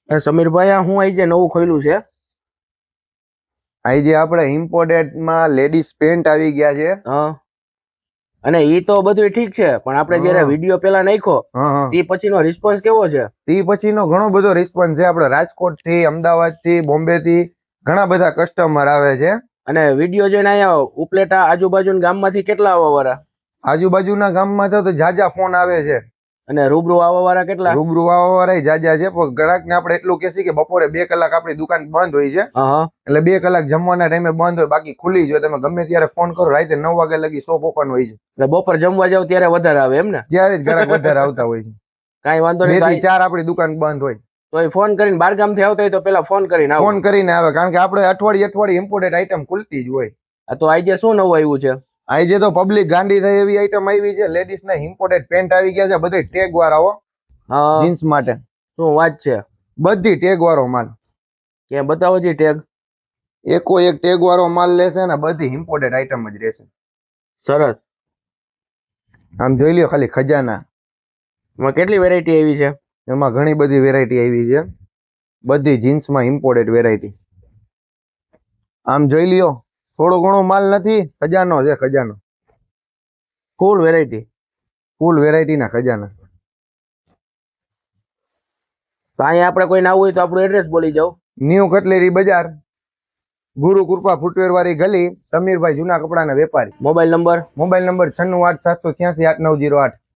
સમીરભાઈ આ હું આઈ જે નવું ખોલ્યું છે આજે આપણે ઇમ્પોર્ટેડ માં લેડીઝ પેન્ટ આવી ગયા છે. હા અને ઈ તો બધું ઠીક છે પણ આપણે જયારે વિડીયો પેલા નાખ્યો તે પછીનો રિસ્પોન્સ કેવો છે? તે પછીનો ઘણો બધો રિસ્પોન્સ છે. આપણે રાજકોટ થી, અમદાવાદ થી, બોમ્બે થી ઘણા બધા કસ્ટમર આવે છે. અને વિડીયો જોઈને અહીંયા ઉપલેટા આજુબાજુના ગામમાંથી કેટલા આવવા વાળા? આજુબાજુના ગામમાં તો જાજા ફોન આવે છે. અને રૂબરૂ આવવા વાળા કેટલા? રૂબરૂ આવવા વાળા જાજા છે. પણ ગ્રાહક ને આપણે એટલું કહેશી કે બપોરે 2 કલાક આપણી દુકાન બંધ હોય છે, એટલે 2 કલાક જમવાના ટાઈમે બંધ હોય, બાકી ખુલ્લી જ હોય. તમે ગમે ત્યારે ફોન કરો, રાતે 9 વાગ્યા લગી શોપ ઓપન હોય છે. એટલે બપોર જમવા જાવ ત્યારે વધારે આવે એમ ને? ત્યારે જ ગ્રાહક વધારે આવતા હોય છે. કાંઈ વાંધો નહીં. 2 થી 4 આપણી દુકાન બંધ હોય. તો ફોન કરીને બાર ગામ થી આવતા હોય તો પેલા ફોન કરીને આવે, કારણ કે આપણે અઠવાડિયે ઇમ્પોર્ટેડ આઈટમ ખુલતી જ હોય. તો આજે શું નવું આવ્યું છે? આજે તો પબ્લિક ગાંડી થાય એવી આઈટમ આવી છે. લેડીઝ ના ઇમ્પોર્ટેડ પેન્ટ આવી ગયા છે, બધે ટેગ વાળા જીન્સ માટે. શું વાત છે? બધી ટેગ વાળો માલ. કે બતાવો જી ટેગ. એકો એક ટેગ વાળો માલ લેશે ને બધી ઇમ્પોર્ટેડ આઈટમ જ રહેશે. સરસ. આમ જોઈ લ્યો ખાલી ખજાના. એમાં કેટલી વેરાયટી આવી છે? એમાં ઘણી બધી વેરાયટી આવી છે. બધી જીન્સમાં ઇમ્પોર્ટેડ વેરાયટી. આમ જોઈ લ્યો, થોડો ઘણો માલ નથી, ખજાનો છે, ખજાનો. ફૂલ વેરાયટી. ફૂલ વેરાયટી ના ખજાના. તો અહીંયા આપણે કોઈ ના હોય તો આપણું એડ્રેસ બોલી જાવ. ન્યુ કટલેરી બજાર, ગુરુ કૃપા ફૂટવેર વાળી ગલી, સમીરભાઈ જૂના કપડાના વેપારી. Mobile number 9687868908.